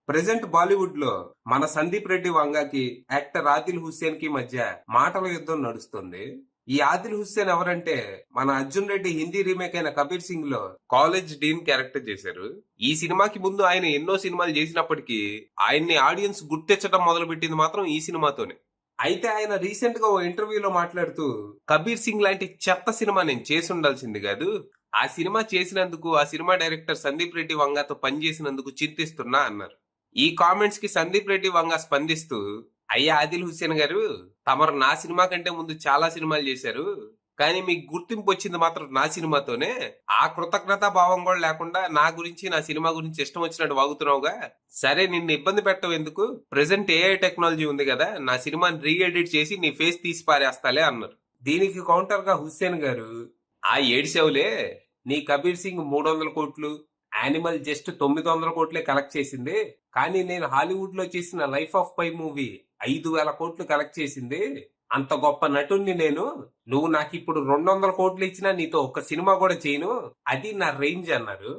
Present Bollywood లో మన Sandeep Reddy వంగాకి actor Adil Hussain కి మధ్య మాటల యుద్ధం నడుస్తుంది. ఈ ఆదిల్ హుస్సేన్ ఎవరంటే మన అర్జున్ రెడ్డి హిందీ రీమేక్ అయిన కబీర్ సింగ్ లో కాలేజ్ డీన్ క్యారెక్టర్ చేశారు. ఈ సినిమాకి ముందు ఆయన ఎన్నో సినిమాలు చేసినప్పటికీ ఆయన్ని ఆడియన్స్ గుర్తించడం మొదలుపెట్టింది మాత్రం ఈ సినిమాతోనే. అయితే ఆయన రీసెంట్ గా ఓ ఇంటర్వ్యూలో మాట్లాడుతూ కబీర్ సింగ్ లాంటి చెత్త సినిమా నేను చేసి ఉండాల్సింది కాదు, ఆ సినిమా చేసినందుకు ఆ సినిమా డైరెక్టర్ సందీప్ రెడ్డి వంగాతో పనిచేసినందుకు చింతిస్తున్నా అన్నారు. ఈ కామెంట్స్ కి సందీప్ రెడ్డి వంగ స్పందిస్తూ, అయ్యా ఆదిల్ హుస్సేన్ గారు, తమరు నా సినిమా కంటే ముందు చాలా సినిమాలు చేశారు, కానీ మీకు గుర్తింపు వచ్చింది మాత్రం నా సినిమాతోనే. ఆ కృతజ్ఞతా భావం కూడా లేకుండా నా గురించి నా సినిమా గురించి ఇష్టం వచ్చినట్టు వాగుతున్నావుగా, సరే నిన్ను ఇబ్బంది పెట్టవు ఎందుకు, ప్రెసెంట్ ఏఐ టెక్నాలజీ ఉంది కదా, నా సినిమాని రీ ఎడిట్ చేసి నీ ఫేస్ తీసి పారేస్తాలే అన్నారు. దీనికి కౌంటర్ గా హుస్సేన్ గారు, ఆ ఏడిసేవులే, నీ కబీర్ సింగ్ 300 కోట్లు, యానిమల్ జస్ట్ 900 కోట్లే కలెక్ట్ చేసింది, కానీ నేను హాలీవుడ్ లో చేసిన లైఫ్ ఆఫ్ పై మూవీ 5,000 కోట్లు కలెక్ట్ చేసింది, అంత గొప్ప నటుణ్ణి నేను, నువ్వు నాకు ఇప్పుడు 200 కోట్లు ఇచ్చినా నీతో ఒక్క సినిమా కూడా చేయను, అది నా రేంజ్ అన్నారు.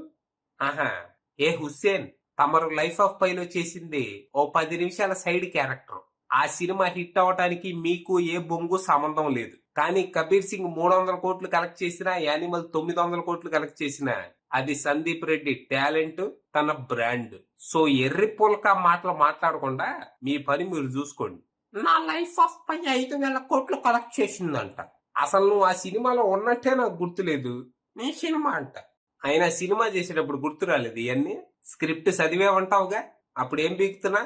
ఆహా, ఏ హుస్సేన్, తమరు లైఫ్ ఆఫ్ పైలో చేసింది ఓ 10 నిమిషాల సైడ్ క్యారెక్టర్, ఆ సినిమా హిట్ అవటానికి మీకు ఏ బొంగు సంబంధం లేదు. కానీ కబీర్ సింగ్ 300 కోట్లు కలెక్ట్ చేసినా, యానిమల్ 900 కోట్లు కలెక్ట్ చేసినా, అది సందీప్ రెడ్డి టాలెంట్, తన బ్రాండ్. సో ఎర్రి పుల్కా మాటలు మాట్లాడకుండా మీ పని మీరు చూసుకోండి. నా లైఫ్ ఆఫ్ పై 5,000 కోట్లు కలెక్ట్ చేసిందంట, అసలు నువ్వు ఆ సినిమాలో ఉన్నట్టే నాకు గుర్తులేదు, నీ సినిమా అంట. అయినా సినిమా చేసేటప్పుడు గుర్తు రాలేదు ఇవన్నీ, స్క్రిప్ట్ చదివేవంటావుగా, అప్పుడు ఏం బీగుతున్నా